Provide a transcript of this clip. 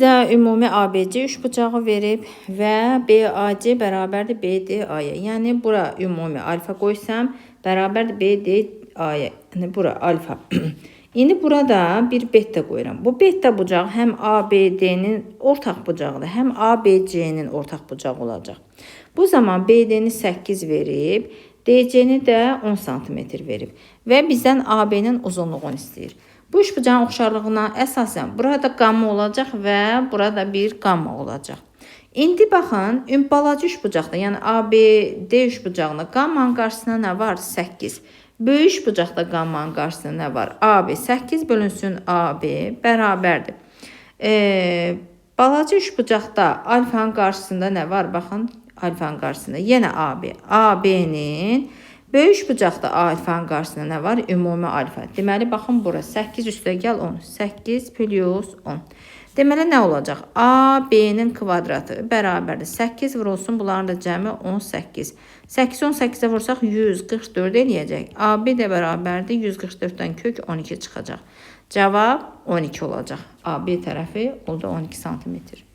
bizə ümumi ABC üçbucağı verib və BAC bərabərdir BDA-ya. Yəni bura ümumi alfa qoysam bərabərdir BDA-ya. Yəni bura alfa. İndi burada bir beta qoyuram. Bu beta bucağı həm ABD-nin ortaq bucağıdır, həm ABC-nin ortaq bucağı olacaq. Bu zaman BD-ni 8 verib, DC-ni də 10 sm verib və bizdən AB-nin uzunluğunu istəyir. Bu üçbucağın oxşarlığına əsasən burada qamma olacaq və burada bir qamma olacaq. İndi baxın, balaca üçbucaqda, yəni ABD üçbucağında qammanın qarşısına nə var? 8. Böyük üçbucaqda qammanın qarşısına nə var? AB 8 bölünsün AB bərabərdir. Balaca üçbucaqda alfanın qarşısında nə var? Baxın, alfanın qarşısında yenə AB. AB-nin böyük üçbucaqda alfanın qarşısında nə var? Ümumi alfa. Deməli, baxın bura 8 üstə gəl 10. 8 plus 10. Deməli, nə olacaq? AB-nin kvadratı bərabərdir. 8 vurulsun, bunların da cəmi 18. 8 18-ə vursaq 144 eləyəcək. AB də bərabərdir. 144-dən kök 12 çıxacaq. Cavab 12 olacaq. AB tərəfi oldu 12 sm.